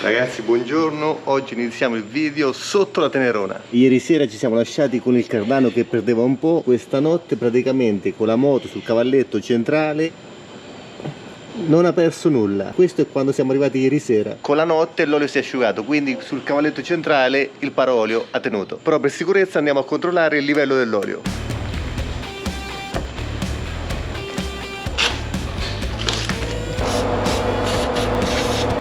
Ragazzi, buongiorno, oggi iniziamo il video sotto la Tenerona. Ieri sera ci siamo lasciati con il Cardano che perdeva un po'. Questa notte praticamente con la moto sul cavalletto centrale non ha perso nulla. Questo è quando siamo arrivati ieri sera. Con la notte l'olio si è asciugato, quindi sul cavalletto centrale il paraolio ha tenuto. Però per sicurezza andiamo a controllare il livello dell'olio.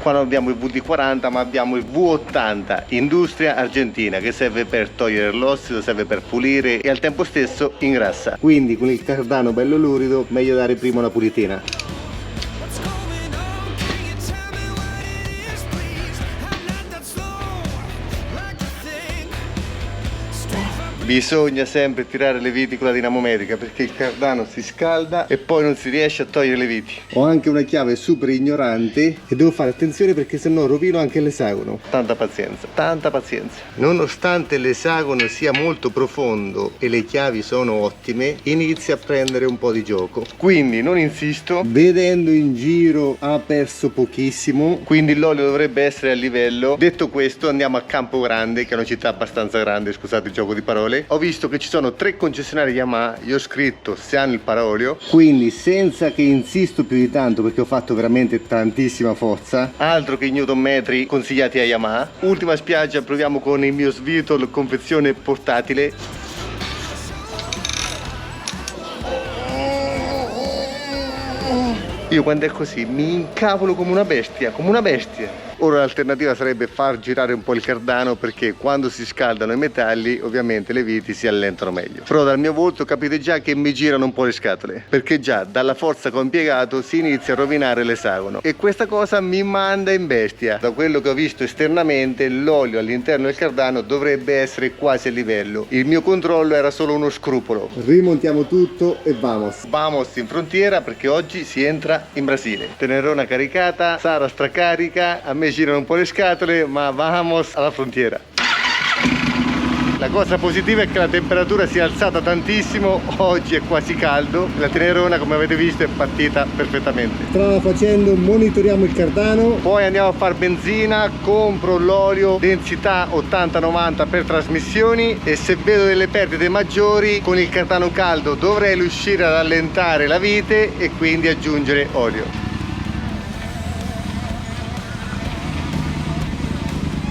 Qua non abbiamo il VD40 ma abbiamo il V80 Industria Argentina, che serve per togliere l'ossido, serve per pulire e al tempo stesso ingrassa. Quindi con il Cardano bello lurido meglio dare prima una pulitina. Bisogna sempre tirare le viti con la dinamometrica perché il Cardano si scalda e poi non si riesce a togliere le viti. Ho anche una chiave super ignorante e devo fare attenzione perché sennò rovino anche l'esagono. Tanta pazienza, tanta pazienza. Nonostante l'esagono sia molto profondo e le chiavi sono ottime, inizia a prendere un po' di gioco. Quindi non insisto. Vedendo in giro ha perso pochissimo, quindi l'olio dovrebbe essere a livello. Detto questo andiamo a Campo Grande, che è una città abbastanza grande, scusate il gioco di parole. Ho visto che ci sono 3 concessionari Yamaha, io ho scritto se hanno il paraolio, quindi senza che insisto più di tanto perché ho fatto veramente tantissima forza, altro che i newtonmetri consigliati a Yamaha. Ultima spiaggia, proviamo con il mio Svitol confezione portatile. Io quando è così mi incavolo come una bestia, come una bestia. Ora l'alternativa sarebbe far girare un po' il Cardano perché quando si scaldano i metalli ovviamente le viti si allentano meglio. Però dal mio volto capite già che mi girano un po' le scatole perché già dalla forza che ho impiegato si inizia a rovinare l'esagono e questa cosa mi manda in bestia. Da quello che ho visto esternamente l'olio all'interno del Cardano dovrebbe essere quasi a livello. Il mio controllo era solo uno scrupolo. Rimontiamo tutto e vamos. Vamos in frontiera perché oggi si entra in Brasile. Tenerona caricata, Sara stracarica, a me girano un po' le scatole, ma vamos alla frontiera. La cosa positiva è che la temperatura si è alzata tantissimo, oggi è quasi caldo, la Tenerona come avete visto è partita perfettamente. Strada facendo monitoriamo il Cardano, poi andiamo a fare benzina, compro l'olio densità 80-90 per trasmissioni e se vedo delle perdite maggiori con il Cardano caldo dovrei riuscire ad allentare la vite e quindi aggiungere olio.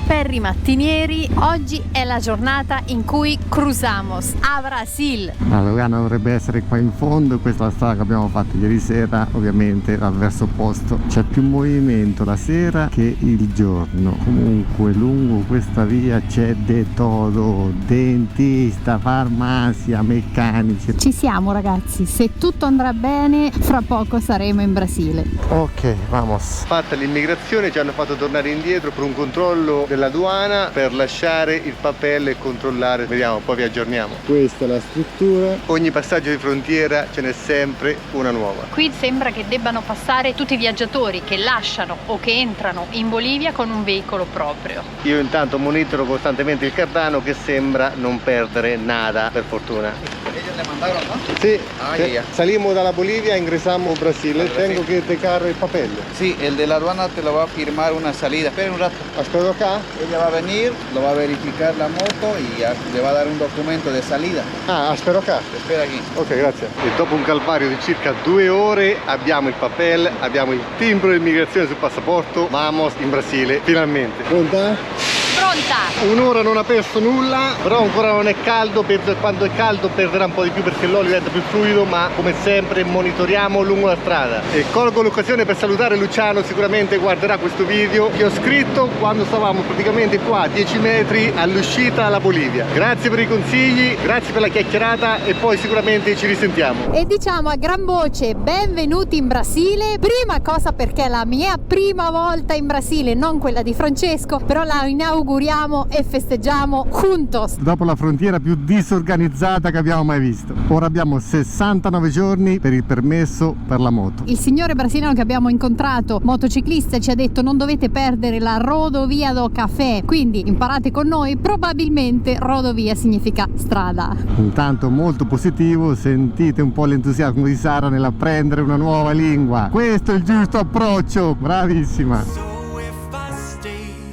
Perri mattinieri, oggi è la giornata in cui cruisamos a Brasil. La Lugano dovrebbe essere qua in fondo, questa è la strada che abbiamo fatto ieri sera, ovviamente dal verso opposto. C'è più movimento la sera che il giorno. Comunque lungo questa via c'è de todo, dentista, farmacia, meccanici. Ci siamo ragazzi, se tutto andrà bene fra poco saremo in Brasile. Ok, vamos. Fatta l'immigrazione ci hanno fatto tornare indietro per un controllo della aduana per lasciare il papello e controllare, vediamo, poi vi aggiorniamo. Questa è la struttura, ogni passaggio di frontiera ce n'è sempre una nuova. Qui sembra che debbano passare tutti i viaggiatori che lasciano o che entrano in Bolivia con un veicolo proprio. Io intanto monitoro costantemente il Cardano che sembra non perdere nada, per fortuna. Ellos le mandaron, ¿no? Sí, Ah, ya. salimos de la Bolivia, ingresamos a Brasil. Tengo que dejar el papel. Sí, el de la aduana te lo va a firmar una salida. Esperen un rato. Espero acá. Ella va a venir, lo va a verificar la moto y ya le va a dar un documento de salida. Ah, spero acá. Te espera aquí. Ok, grazie. E dopo un calvario di circa 2 ore abbiamo il papel, abbiamo il timbro di immigrazione sul passaporto. Vamos in Brasile, finalmente. Pronta? Pronta! Un'ora non ha perso nulla, però ancora non è caldo, quando è caldo perderà un po' di più perché l'olio diventa più fluido, ma come sempre monitoriamo lungo la strada. E colgo l'occasione per salutare Luciano, sicuramente guarderà questo video, che ho scritto quando stavamo praticamente qua a 10 metri all'uscita alla Bolivia. Grazie per i consigli, grazie per la chiacchierata e poi sicuramente ci risentiamo. E diciamo a gran voce benvenuti in Brasile. Prima cosa perché è la mia prima volta in Brasile, non quella di Francesco, però la inauguriamo e festeggiamo juntos. Dopo la frontiera più disorganizzata che abbiamo mai visto. Ora abbiamo 69 giorni per il permesso per la moto. Il signore brasiliano che abbiamo incontrato, motociclista, ci ha detto non dovete perdere la Rodovia do Café, quindi imparate con noi, probabilmente rodovia significa strada. Intanto molto positivo, sentite un po' l'entusiasmo di Sara nell'apprendere una nuova lingua. Questo è il giusto approccio, bravissima. So if I stay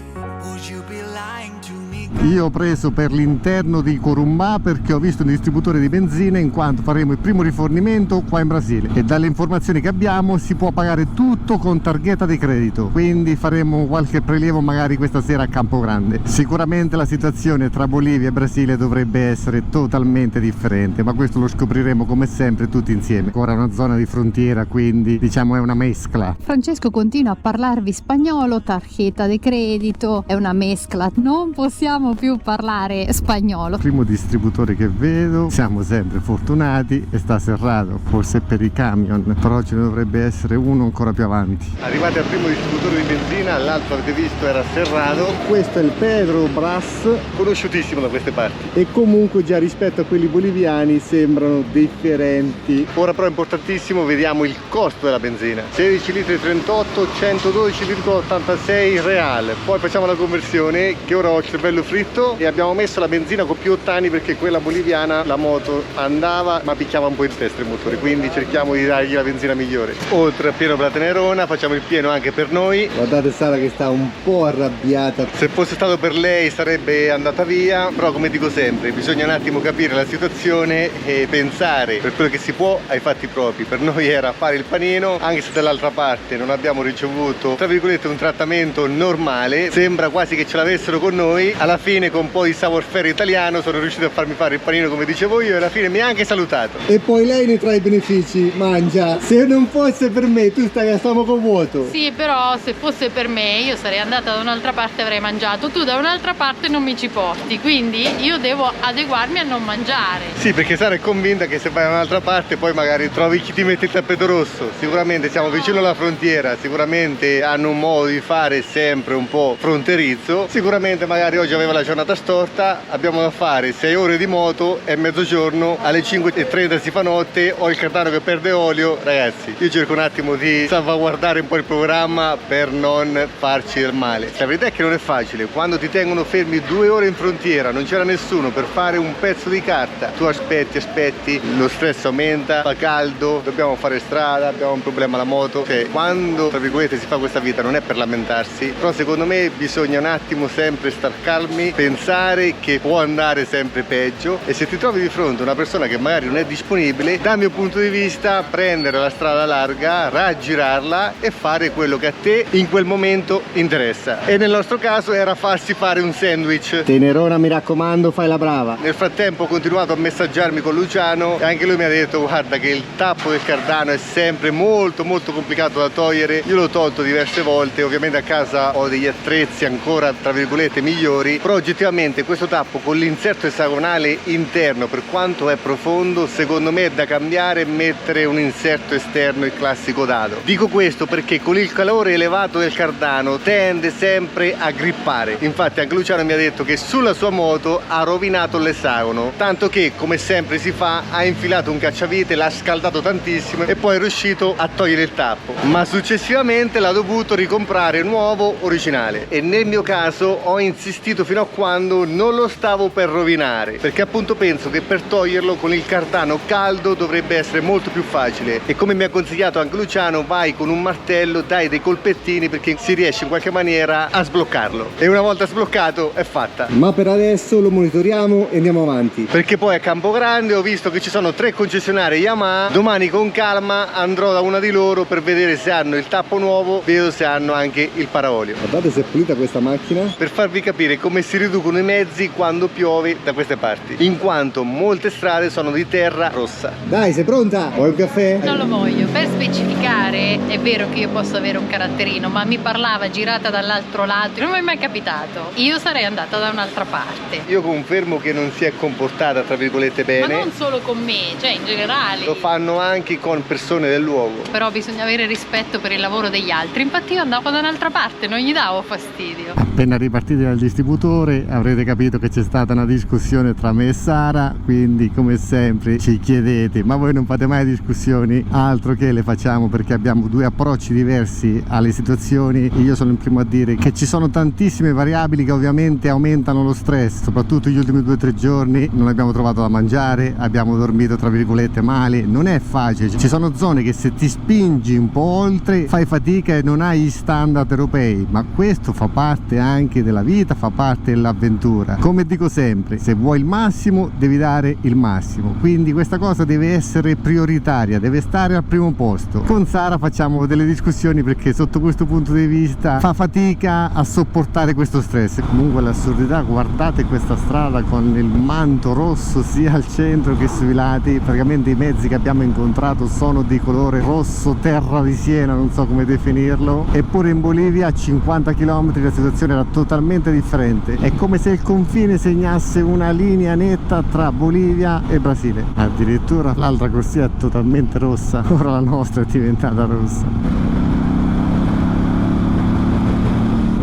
Io ho preso per l'interno di Corumbá perché ho visto un distributore di benzina, in quanto faremo il primo rifornimento qua in Brasile e dalle informazioni che abbiamo si può pagare tutto con targhetta di credito, quindi faremo qualche prelievo magari questa sera a Campogrande. Sicuramente la situazione tra Bolivia e Brasile dovrebbe essere totalmente differente, ma questo lo scopriremo come sempre tutti insieme. Ora è una zona di frontiera, quindi diciamo è una mescla. Francesco continua a parlarvi spagnolo, tarjeta di credito, è una mescla, non possiamo più parlare spagnolo. Primo distributore che vedo, siamo sempre fortunati e sta serrato, forse per i camion, però ce ne dovrebbe essere uno ancora più avanti. Arrivati al primo distributore di benzina, l'altro avete visto era serrato. Questo è il Pedro Brás Conosciutissimo da queste parti. e comunque già rispetto a quelli boliviani sembrano differenti. Ora però è importantissimo, vediamo il costo della benzina. 16 litri 38, 112,86 real. Poi facciamo la conversione, che ora ho il cervello fritto, e abbiamo messo la benzina con più ottani perché quella boliviana, la moto andava ma picchiava un po' in testa il motore, quindi cerchiamo di dargli la benzina migliore. Oltre al pieno per la Tenerona facciamo il pieno anche per noi. Guardate Sara che sta un po' arrabbiata. Se fosse stato per lei sarebbe andata via, però come dico sempre, bisogna un attimo capire la situazione e pensare per quello che si può ai fatti propri. Per noi era fare il panino, anche se dall'altra parte non abbiamo ricevuto, tra virgolette, un trattamento normale, sembra quasi che ce l'avessero con noi. Alla fine con un po' di savoir-faire italiano sono riuscito a farmi fare il panino come dicevo io e alla fine mi ha anche salutato. E poi lei ne trae i benefici, mangia. Se non fosse per me tu stiamo con vuoto. Sì, però se fosse per me io sarei andata da un'altra parte e avrei mangiato, tu da un'altra parte non mi ci porti, quindi io devo adeguarmi a non mangiare. Sì, perché Sara è convinta che se vai da un'altra parte poi magari trovi chi ti mette il tappeto rosso. Sicuramente siamo vicino alla frontiera, sicuramente hanno un modo di fare sempre un po' fronterizzo, sicuramente magari oggi aveva la giornata storta, abbiamo da fare 6 ore di moto e mezzogiorno, alle 5:30 si fa notte, ho il cardano che perde olio. Ragazzi, io cerco un attimo di salvaguardare un po' il programma per non farci del male. La verità è che non è facile, quando ti tengono fermi 2 ore in frontiera, non c'era nessuno per fare un pezzo di carta, tu aspetti, lo stress aumenta, fa caldo, dobbiamo fare strada, abbiamo un problema alla moto. Cioè, quando tra virgolette si fa questa vita non è per lamentarsi, però secondo me bisogna un attimo sempre star calmi, pensare che può andare sempre peggio, e se ti trovi di fronte a una persona che magari non è disponibile, dal mio punto di vista prendere la strada larga, raggirarla e fare quello che a te in quel momento interessa, e nel nostro caso era farsi fare un sandwich. Tenerona, mi raccomando, fai la brava. Nel frattempo ho continuato a messaggiarmi con Luciano e anche lui mi ha detto: guarda che il tappo del cardano è sempre molto complicato da togliere. Io l'ho tolto diverse volte, ovviamente a casa ho degli attrezzi ancora tra virgolette migliori, però oggettivamente questo tappo con l'inserto esagonale interno, per quanto è profondo, secondo me è da cambiare e mettere un inserto esterno, il classico dado. Dico questo perché con il calore elevato del cardano tende sempre a grippare. Infatti anche Luciano mi ha detto che sulla sua moto ha rovinato l'esagono, tanto che come sempre si fa ha infilato un cacciavite, l'ha scaldato tantissimo e poi è riuscito a togliere il tappo, ma successivamente l'ha dovuto ricomprare nuovo originale, e nel mio caso ho insistito fino a quando non lo stavo per rovinare, perché appunto penso che per toglierlo con il cardano caldo dovrebbe essere molto più facile, e come mi ha consigliato anche Luciano, vai con un martello, dai dei colpettini perché si riesce in qualche maniera a sbloccarlo, e una volta sbloccato è fatta. Ma per adesso lo monitoriamo e andiamo avanti, perché poi a Campogrande ho visto che ci sono 3 concessionarie Yamaha. Domani con calma andrò da una di loro per vedere se hanno il tappo nuovo, vedo se hanno anche il paraolio. guardate se è pulita questa macchina. Per farvi capire come si riducono i mezzi quando piove da queste parti, in quanto molte strade sono di terra rossa. Dai, sei pronta? Vuoi un caffè? Non lo voglio. Per specificare, è vero che io posso avere un caratterino, ma mi parlava girata dall'altro lato, non mi è mai capitato. Io sarei andata da un'altra parte. Io confermo che non si è comportata tra virgolette bene. Ma non solo con me, cioè in generale. Lo fanno anche con persone del luogo. Però bisogna avere rispetto per il lavoro degli altri. Infatti io andavo da un'altra parte, non gli davo fastidio. Appena ripartiti dal distributore avrete capito che c'è stata una discussione tra me e Sara, quindi come sempre ci chiedete: ma voi non fate mai discussioni? Altro che le facciamo, perché abbiamo 2 approcci diversi alle situazioni. Io sono il primo a dire che ci sono tantissime variabili che ovviamente aumentano lo stress, soprattutto gli ultimi 2 o 3 giorni non abbiamo trovato da mangiare, abbiamo dormito tra virgolette male, non è facile, ci sono zone che se ti spingi un po' oltre fai fatica e non hai gli standard europei, ma questo fa parte anche della vita, fa parte dell'avventura. Come dico sempre, se vuoi il massimo devi dare il massimo, quindi questa cosa deve essere prioritaria, deve stare al primo posto. Con Sara facciamo delle discussioni perché sotto questo punto di vista fa fatica a sopportare questo stress. Comunque l'assurdità, guardate questa strada con il manto rosso sia al centro che sui lati. Praticamente i mezzi che abbiamo incontrato sono di colore rosso terra di Siena, non so come definirlo, eppure in Bolivia a 50 km la situazione era totalmente differente. È come se il confine segnasse una linea netta tra Bolivia e Brasile. Addirittura l'altra corsia è totalmente rossa, ora la nostra è diventata rossa.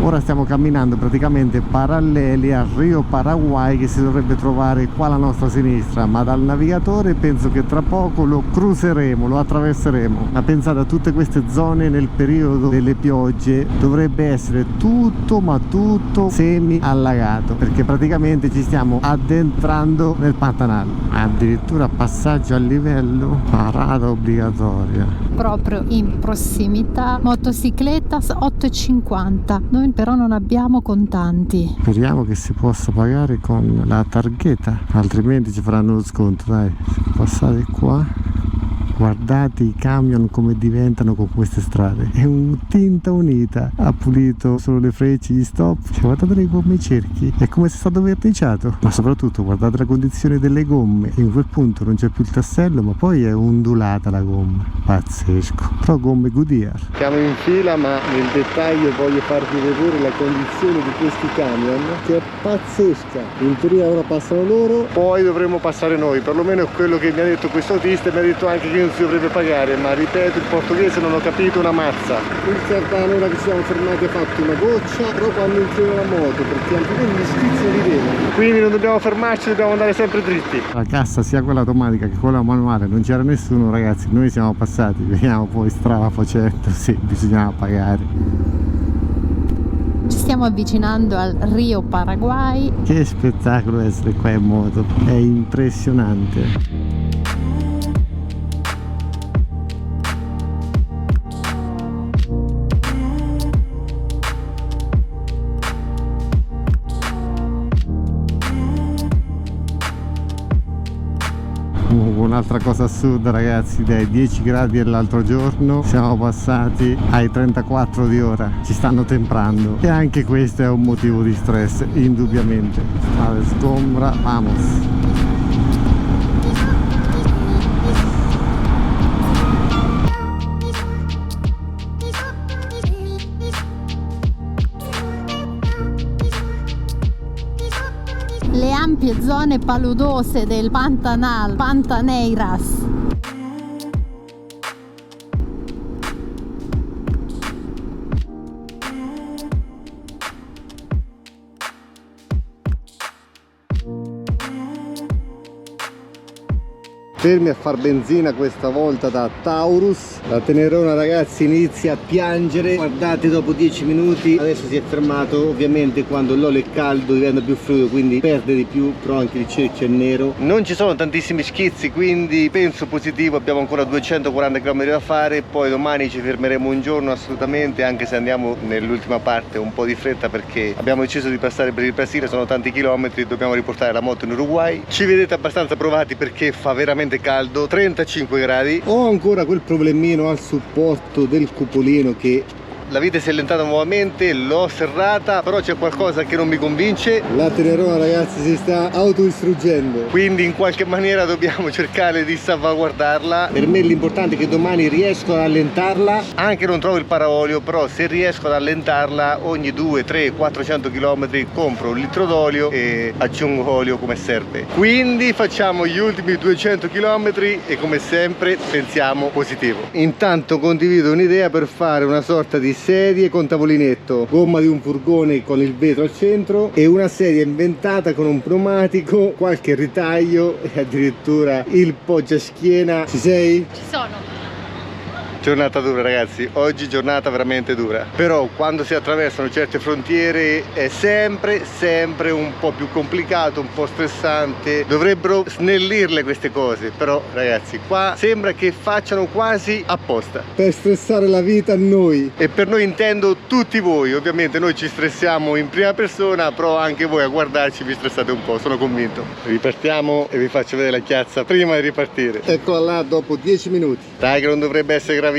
Ora stiamo camminando praticamente paralleli al Rio Paraguay, che si dovrebbe trovare qua alla nostra sinistra, ma dal navigatore penso che tra poco lo cruceremo, lo attraverseremo. Ma pensate, a tutte queste zone nel periodo delle piogge dovrebbe essere tutto, ma tutto semi allagato, perché praticamente ci stiamo addentrando nel Pantanal. Addirittura passaggio a livello, parata obbligatoria proprio in prossimità. Motocicletas 8,50. Noi però non abbiamo contanti. Speriamo che si possa pagare con la targhetta, altrimenti ci faranno lo sconto. Dai, passate qua. Guardate i camion come diventano con queste strade. È un tinta unita. Ha pulito solo le frecce, gli stop. Guardate come i cerchi. È come se è stato verniciato. Ma soprattutto guardate la condizione delle gomme. In quel punto non c'è più il tassello, ma poi è ondulata la gomma. Pazzesco. Però gomme Goodyear. Siamo in fila, ma nel dettaglio voglio farvi vedere la condizione di questi camion, che è pazzesca. In teoria ora passano loro, poi dovremo passare noi. Perlomeno è quello che mi ha detto questo autista, e mi ha detto anche che non si dovrebbe pagare, ma ripeto, il portoghese non ho capito una mazza. Il Cardano, ora che ci siamo fermati, ha fatto una goccia, però quando entriamo la moto, perché anche quelli gli schizzano di dedo. Quindi non dobbiamo fermarci, dobbiamo andare sempre dritti. La cassa, sia quella automatica che quella manuale, non c'era nessuno, ragazzi, noi siamo passati, vediamo poi strada facendo, sì, bisognava pagare. Ci stiamo avvicinando al Rio Paraguay. Che spettacolo essere qua in moto, è impressionante. Un'altra cosa assurda, ragazzi, dai 10 gradi dell'altro giorno siamo passati ai 34 di ora, ci stanno temprando, e anche questo è un motivo di stress, indubbiamente. Alle sgombra, vamos. Le ampie zone paludose del Pantanal, Pantaneiras. Fermi a far benzina questa volta da Taurus. La Tenerona, ragazzi, inizia a piangere. Guardate, dopo 10 minuti adesso si è fermato. Ovviamente quando l'olio è caldo diventa più fluido, quindi perde di più, però anche il cerchio è nero. Non ci sono tantissimi schizzi, quindi penso positivo. Abbiamo ancora 240 km da fare, poi domani ci fermeremo un giorno assolutamente, anche se andiamo nell'ultima parte un po' di fretta perché abbiamo deciso di passare per il Brasile, sono tanti chilometri, dobbiamo riportare la moto in Uruguay. Ci vedete abbastanza provati perché fa veramente caldo, 35 gradi. Ho ancora quel problemino al supporto del cupolino che la vite si è allentata nuovamente, l'ho serrata, però c'è qualcosa che non mi convince. La Tenerona, ragazzi, si sta autodistruggendo, quindi in qualche maniera dobbiamo cercare di salvaguardarla. Per me l'importante è che domani riesco ad allentarla, anche non trovo il paraolio, però se riesco ad allentarla ogni 2, 3, 400 km compro un litro d'olio e aggiungo olio come serve. Quindi facciamo gli ultimi 200 km e come sempre pensiamo positivo. Intanto condivido un'idea per fare una sorta di sedie con tavolinetto, gomma di un furgone con il vetro al centro e una sedia inventata con un pneumatico, qualche ritaglio e addirittura il poggiaschiena. Ci sei? Ci sono. Giornata dura ragazzi, oggi giornata veramente dura. Però quando si attraversano certe frontiere è sempre un po' più complicato, un po' stressante. Dovrebbero snellirle queste cose, però ragazzi qua sembra che facciano quasi apposta Per stressare la vita a noi. e per noi intendo tutti voi. Ovviamente noi ci stressiamo in prima persona, però anche voi a guardarci vi stressate un po', sono convinto. Ripartiamo e vi faccio vedere la chiazza prima di ripartire. Eccola là dopo 10 minuti. Dai che non dovrebbe essere gravissimo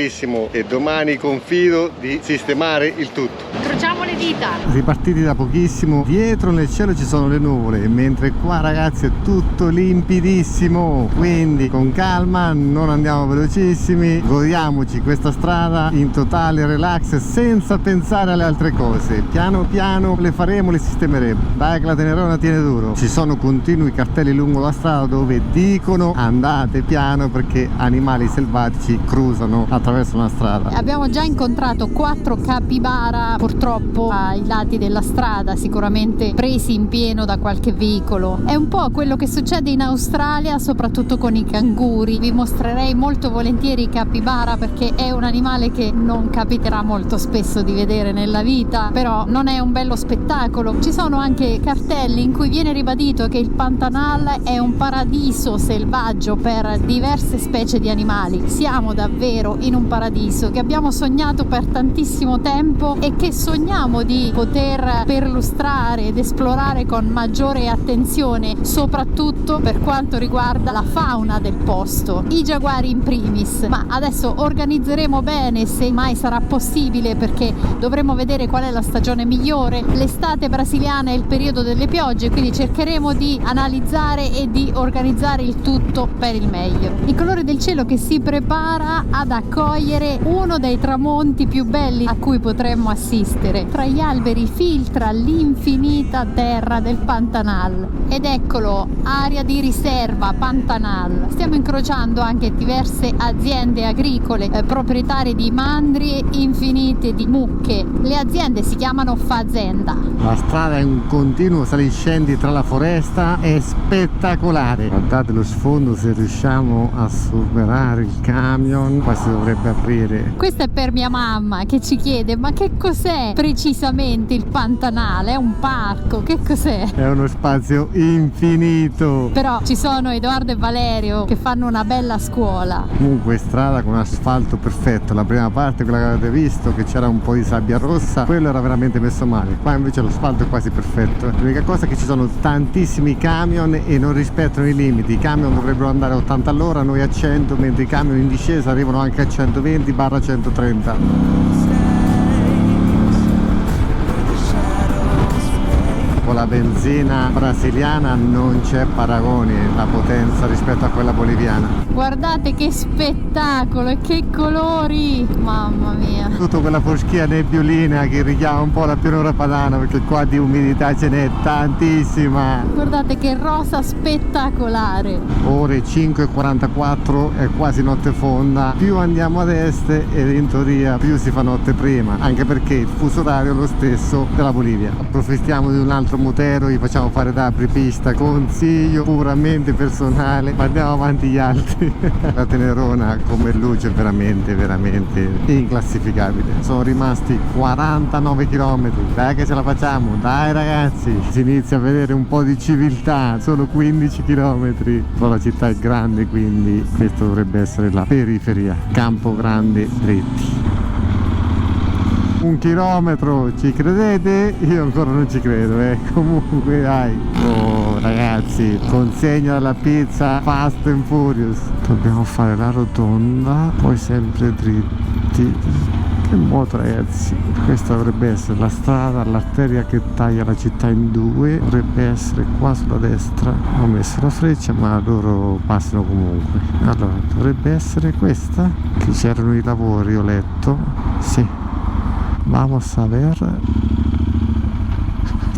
e domani confido di sistemare il tutto. Incrociamo le dita. Ripartiti da pochissimo, dietro nel cielo ci sono le nuvole, mentre qua ragazzi è tutto limpidissimo, quindi con calma, non andiamo velocissimi, godiamoci questa strada in totale relax senza pensare alle altre cose. Piano piano le faremo, le sistemeremo. Dai che la Tenerona tiene duro. Ci sono continui cartelli lungo la strada dove dicono andate piano perché animali selvatici cruzano attraverso una strada. Abbiamo già incontrato 4 capibara purtroppo ai lati della strada, sicuramente presi in pieno da qualche veicolo. È un po' quello che succede in Australia, soprattutto con i canguri. Vi mostrerei molto volentieri i capibara perché è un animale che non capiterà molto spesso di vedere nella vita, però non è un bello spettacolo. Ci sono anche cartelli in cui viene ribadito che il Pantanal è un paradiso selvaggio per diverse specie di animali. Siamo davvero in un paradiso che abbiamo sognato per tantissimo tempo e che sogniamo di poter perlustrare ed esplorare con maggiore attenzione, soprattutto per quanto riguarda la fauna del posto, i giaguari in primis. Ma adesso organizzeremo bene, se mai sarà possibile, perché dovremo vedere qual è la stagione migliore. L'estate brasiliana è il periodo delle piogge, quindi cercheremo di analizzare e di organizzare il tutto per il meglio. Il colore del cielo che si prepara ad accogliere uno dei tramonti più belli a cui potremmo assistere. Tra gli alberi filtra l'infinita terra del Pantanal ed eccolo, area di riserva Pantanal. Stiamo incrociando anche diverse aziende agricole, proprietarie di mandrie infinite di mucche. Le aziende si chiamano fazenda. La strada è un continuo saliscendi tra la foresta, è spettacolare. Guardate lo sfondo, se riusciamo a superare il camion qua si dovrebbe aprire. Questo è per mia mamma che ci chiede: ma che cos'è precisamente il Pantanal? È un parco? Che cos'è? È uno spazio infinito. Però ci sono Edoardo e Valerio che fanno una bella scuola. Comunque strada con asfalto perfetto. La prima parte, quella che avete visto, che c'era un po' di sabbia rossa, quello era veramente messo male. Qua invece l'asfalto è quasi perfetto. L'unica cosa è che ci sono tantissimi camion e non rispettano i limiti. I camion dovrebbero andare a 80 all'ora, noi a 100, mentre i camion in discesa arrivano anche a 120/130. Con la benzina brasiliana non c'è paragone la potenza rispetto a quella boliviana. Guardate che spettacolo e che colori, mamma mia. Tutta quella foschia nebbiolina che richiama un po' la pianura padana, perché qua di umidità ce n'è tantissima. Guardate che rosa spettacolare. Ore 5:44, è quasi notte fonda. Più andiamo ad est ed in teoria più si fa notte prima, anche perché il fuso orario è lo stesso della Bolivia. Approfittiamo di un altro mutero, gli facciamo fare da apripista, consiglio puramente personale, ma andiamo avanti gli altri. La Tenerona come luce è veramente inclassificabile. Sono rimasti 49 km, dai che ce la facciamo, dai ragazzi, si inizia a vedere un po' di civiltà. Sono 15 km, però la città è grande, quindi questo dovrebbe essere la periferia. Campo Grande dritti. 1 chilometro, ci credete? Io ancora non ci credo, comunque dai. Oh ragazzi, consegna la pizza Fast and Furious. Dobbiamo fare la rotonda, poi sempre dritti. Che moto ragazzi, questa dovrebbe essere la strada, l'arteria che taglia la città in due, dovrebbe essere qua sulla destra. Ho messo la freccia ma loro passano comunque. Allora, dovrebbe essere questa, che c'erano i lavori, ho letto, sì. Vamos a ver.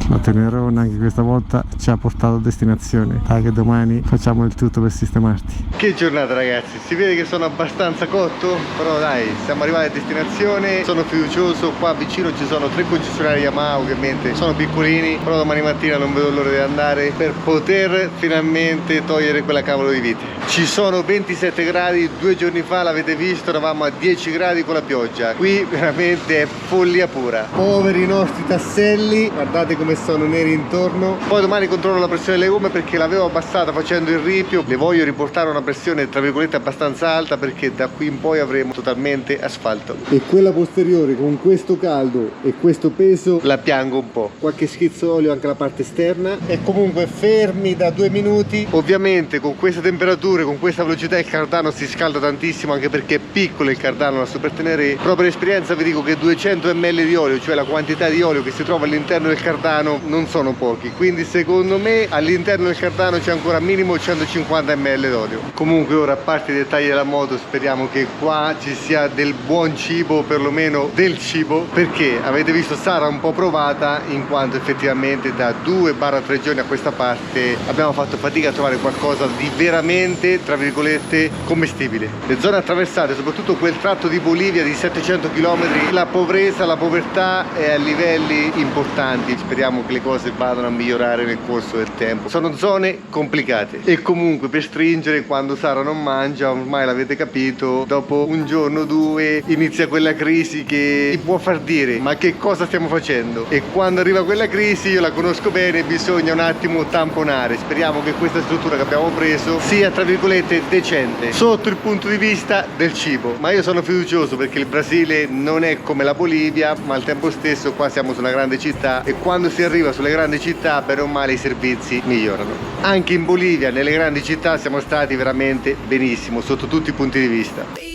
La Tenerone anche questa volta ci ha portato a destinazione. Dai che domani facciamo il tutto per sistemarti. Che giornata ragazzi, si vede che sono abbastanza cotto, però dai, siamo arrivati a destinazione, sono fiducioso. Qua vicino ci sono 3 concessionari Yamaha, ovviamente sono piccolini, però domani mattina non vedo l'ora di andare per poter finalmente togliere quella cavolo di vite. Ci sono 27 gradi, 2 giorni fa l'avete visto, eravamo a 10 gradi con la pioggia, qui veramente è follia pura. Poveri i nostri tasselli, guardate come sono neri intorno. Poi domani controllo la pressione delle gomme perché l'avevo abbassata facendo il ripio, le voglio riportare a una pressione tra virgolette abbastanza alta perché da qui in poi avremo totalmente asfalto. E quella posteriore con questo caldo e questo peso la piango un po'. Qualche schizzo olio anche la parte esterna e comunque fermi da 2 minuti. Ovviamente con queste temperature, con questa velocità il cardano si scalda tantissimo, anche perché è piccolo il cardano, la Super Tenere. Però per esperienza vi dico che 200 ml di olio, cioè la quantità di olio che si trova all'interno del cardano, non sono pochi, quindi secondo me all'interno del cardano c'è ancora minimo 150 ml d'olio. Comunque ora, a parte i dettagli della moto, speriamo che qua ci sia del buon cibo, perlomeno del cibo, perché avete visto sarà un po' provata, in quanto effettivamente da 2-3 giorni a questa parte abbiamo fatto fatica a trovare qualcosa di veramente tra virgolette commestibile. Le zone attraversate, soprattutto quel tratto di Bolivia di 700 km, la pobrezza, la povertà è a livelli importanti. Speriamo che le cose vadano a migliorare nel corso del tempo. Sono zone complicate e comunque per stringere, quando Sara non mangia, ormai l'avete capito, dopo un giorno o 2 inizia quella crisi che ti può far dire ma che cosa stiamo facendo, e quando arriva quella crisi, io la conosco bene, bisogna un attimo tamponare. Speriamo che questa struttura che abbiamo preso sia tra virgolette decente sotto il punto di vista del cibo, ma io sono fiducioso perché il Brasile non è come la Bolivia, ma al tempo stesso qua siamo su una grande città e quando si arriva sulle grandi città bene o male i servizi migliorano. Anche in Bolivia, nelle grandi città, siamo stati veramente benissimo sotto tutti i punti di vista.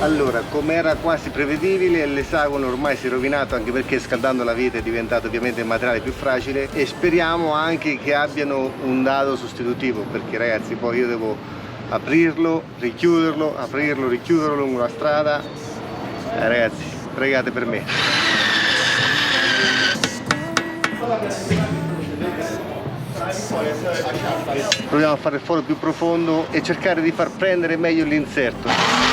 Allora, come era quasi prevedibile, l'esagono ormai si è rovinato, anche perché scaldando la vite è diventato ovviamente il materiale più fragile, e speriamo anche che abbiano un dado sostitutivo, perché ragazzi poi io devo aprirlo, richiuderlo, aprirlo, richiuderlo lungo la strada. Ragazzi, pregate per me. Proviamo a fare il foro più profondo e cercare di far prendere meglio l'inserto.